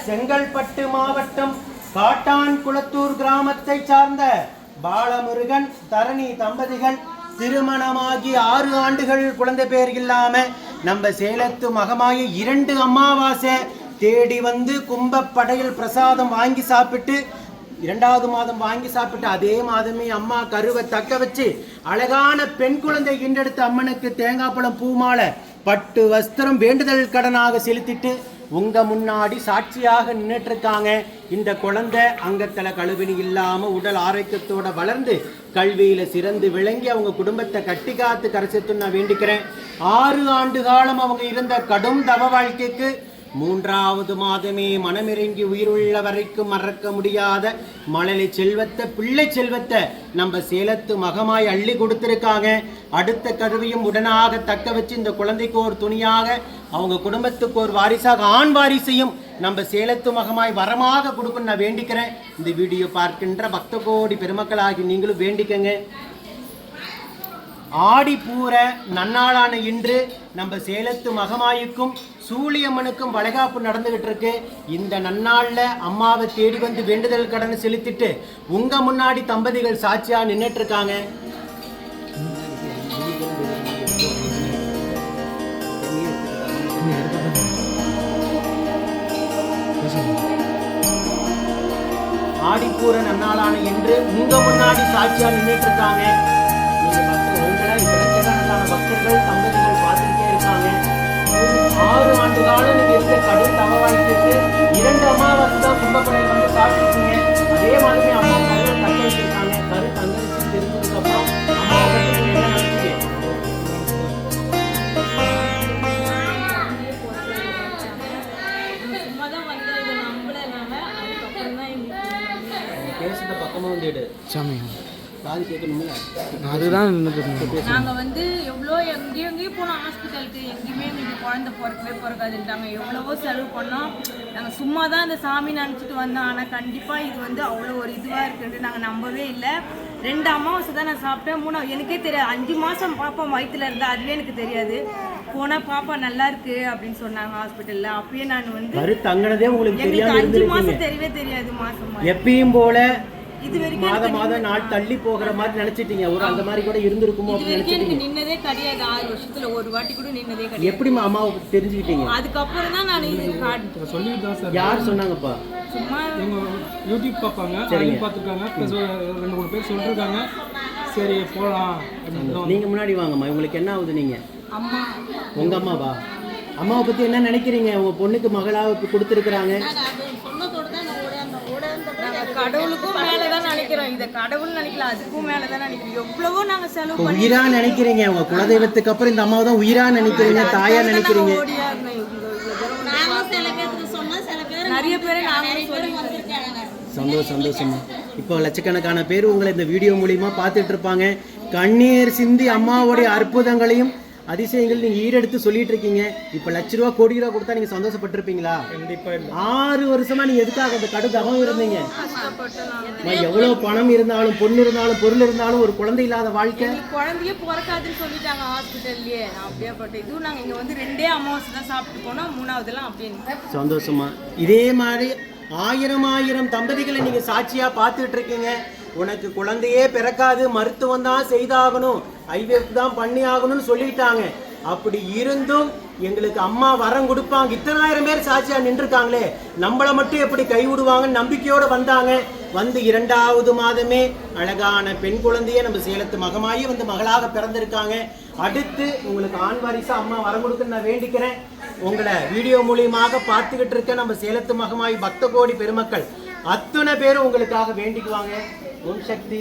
செங்கல்பட்டு மாவட்டம் காட்டான்குளத்தூர் கிராமத்தை சார்ந்த பாலமுருகன் தரணி தம்பதிகள் திருமணமாகி 6 ஆண்டுகள் குழந்தை பேர் இல்லாம நம்ம சேலத்து மகமாய 2 அமாவாசை தேடி வந்து கும்பப்படையில் பிரசாதம் வாங்கி சாப்பிட்டு 2வது மாதம் வாங்கி சாப்பிட்டு அதே மாதமே அம்மா கருவை தக்க வச்சு அழகான பெண் குழந்தை ஈண்டெடுத்த அம்மனுக்கு தேங்காய் பழம் பூமாலை பட்டு வஸ்திரம் வேண்டுதல் கடனாக செலுத்திட்டு உங்க முன்னாடி சாட்சியாக நின்றுட்டு இருக்காங்க. இந்த குழந்தை அங்கத்துல கழுவினி இல்லாம உடல் ஆரோக்கியத்தோட வளர்ந்து கல்வியில சிறந்து விளங்கி அவங்க குடும்பத்தை கட்டி காத்து கரைசத்துன்னு நான் வேண்டிக்கிறேன். 6 ஆண்டு காலம் அவங்க இருந்த கடும் தவ வாழ்க்கைக்கு 3வது மாதமே மனமிறங்கி உயிருள்ள வரைக்கும் மறக்க முடியாத மழலை செல்வத்தை பிள்ளை செல்வத்தை நம்ம சேலத்து மகமாய் அள்ளி கொடுத்துருக்காங்க. அடுத்த கருவியும் உடனாக தக்க வச்சு இந்த குழந்தைக்கு ஒரு துணியாக அவங்க குடும்பத்துக்கு ஒரு வாரிசாக ஆண் வாரிசையும் நம்ம சேலத்து மகமாய் வரமாக கொடுக்கணும் நான் வேண்டிக்கிறேன். இந்த வீடியோ பார்க்கின்ற பக்த கோடி பெருமக்களாகி நீங்களும் வேண்டிக்கங்க. ஆடிப்பூர நன்னாளான இன்று நம்ம சேலத்து மகமாய்க்கும் சூழியம்மனுக்கும் வளைகாப்பு நடந்துகிட்டு இருக்கு. இந்த நன்னாள்ல அம்மாவை தேடி வந்து வேண்டுதல் கடன் செலுத்திட்டு உங்க முன்னாடி தம்பதிகள் சாட்சியா நின்றுட்டு இருக்காங்க. ஆடிப்பூர நன்னாளான இன்று உங்க முன்னாடி சாட்சியா நின்றுட்டு இருக்காங்க. பக்தர்கள் தம்பதிகள் பார்த்துட்டே இருக்காங்க. 6 ஆண்டு காலம் நீங்க இருக்க கடும் தவ வாழ்க்கைக்கு 2 அமாவாசை தான் கும்பப்படையில் வந்து சாப்பிட்டுருக்கீங்க. அதே மாதிரி அம்மா கருவை தங்க வச்சிருக்காங்க. கரு தங்க வச்சு தெரிஞ்சதுக்கு அப்புறம் அம்மாவை பற்றி என்ன நினைச்சீங்க? பேசுகிற பக்கமா வந்து சாமி நாங்கள் வந்து எவ்வளோ எங்கேயும் போனோம் ஹாஸ்பிட்டலுக்கு, எங்கேயுமே எங்களுக்கு குழந்தை பிறக்காதுன்ட்டாங்க. எவ்வளவோ செலவு பண்ணோம். நாங்கள் சும்மா தான் இந்த சாமி நினச்சிட்டு வந்தோம். ஆனால் கண்டிப்பாக இது வந்து அவ்வளோ ஒரு இதுவாக இருக்குன்ட்டு நாங்கள் நம்பவே இல்லை. 2 அமாவாசை தான் நான் சாப்பிட்டேன். 3 எனக்கே தெரியாது. 5 மாதம் பாப்பா வயிற்றுல இருந்தால் அதுவே எனக்கு தெரியாது. போனால் பாப்பா நல்லா இருக்கு அப்படின்னு சொன்னாங்க ஹாஸ்பிட்டலில். அப்பயே நான் வந்து எங்களுக்கு 5 மாதம் தெரியவே தெரியாது. மாதம் எப்பயும் போல இது வரைக்கும் மாதம் நாள் தள்ளி போகிற மாதிரி நினைச்சிட்டீங்க. ஒரு அந்த மாதிரி கூட இருந்திருக்குமோ அப்படின்னு எனக்கு நின்னதே கிடையாது. 6 வருஷத்துல ஒரு வாட்டி கூட நின்னதே கிடையாது. எப்படி அம்மாவுக்கு தெரிஞ்சுக்கிட்டீங்க? அதுக்கப்புறம் தான் நான் இது சொல்லிட்டு தான் சார். யார் சொன்னாங்கப்பா? சும்மா எங்க யூடியூப் பார்ப்பாங்க, சரிங்க பார்த்துருக்காங்க, ப்ளஸ் 2-3 பேர் சொல்லிருக்காங்க. சரி போகலாம். நீங்க முன்னாடி வாங்கம்மா. உங்களுக்கு என்ன ஆகுது? நீங்க அம்மா உங்க அம்மாவா? அம்மாவை பத்தி என்ன நினைக்கிறீங்க? உங்க பொண்ணுக்கு மகளாக கொடுத்துருக்குறாங்க. கடவுளுக்கும் மேலதான் நினைக்கிறோம். இத கடவுள் நினைக்கல, அதுக்கும் மேலதான் நினைக்கிறோம். எவ்வளவோ நாங்க செலவு உயிரா நினைக்கிறீங்க. உங்க குலதெய்வத்துக்கு அப்புறம் இந்த அம்மாவை தான் உயிரா நினைக்கிறீங்க, தாயா நினைக்கிறீங்க. நிறைய பேர் சந்தோஷமா. இப்போ லட்சக்கணக்கான பேர் உங்களை இந்த வீடியோ மூலியமா பார்த்துட்டு இருப்பாங்க. கண்ணீர் சிந்தி அம்மாவுடைய அற்புதங்களையும் அதிசயங்கள் நீங்க ஈரெடுத்து சொல்லிட்டு இருக்கீங்க. இப்ப ₹1,00,000 கோடி ரூபா கொடுத்தா நீங்க சந்தோஷப்பட்டிருப்பீங்களா? கண்டிப்பா. 6 வருஷமா நீங்க எதுக்காக அந்த கடுதவம் இருந்தீங்க? எவ்வளவு பணம் இருந்தாலும் பொண்ணு இருந்தாலும் பொருள் இருந்தாலும் ஒரு குழந்தை இல்லாத வாழ்க்கை. குழந்தையே பிறக்காதுன்னு சொல்லிட்டாங்க ஹாஸ்பிட்டல்லயே. அப்படியே பட்டு இதுவும் நாங்க இங்க வந்து 2 அமாவாசை தான் சாப்பிட்டு போனோம். 3வதுலாம் அப்படியே சந்தோஷமா. இதே மாதிரி 1000 தம்பதிகளை நீங்க சாட்சியா பார்த்துட்டு இருக்கீங்க. உனக்கு குழந்தையே பிறக்காது, மருத்துவம் தான் செய்தாகணும், ஐவிஎஃப் தான் பண்ணி ஆகணும்னு சொல்லிட்டாங்க. அப்படி இருந்தும் எங்களுக்கு அம்மா வரம் கொடுப்பாங்க. இத்தனை 1000 பேர் சாட்சியா நின்றுருக்காங்களே, நம்மளை மட்டும் எப்படி கைவிடுவாங்கன்னு நம்பிக்கையோட வந்தாங்க. வந்து 2வது மாதமே அழகான பெண் குழந்தைய நம்ம சேலத்து மகமாயி வந்து மகளாக பிறந்திருக்காங்க. அடுத்து உங்களுக்கு ஆண் வாரிசா அம்மா வரம் கொடுக்குன்னு நான் வேண்டிக்கிறேன். உங்களை வீடியோ மூலியமாக பார்த்துக்கிட்டு இருக்க நம்ம சேலத்து மகமாயி பக்த கோடி பெருமக்கள் அத்தனை பேரும் உங்களுக்காக வேண்டிக்குவாங்க. ஓம் சக்தி.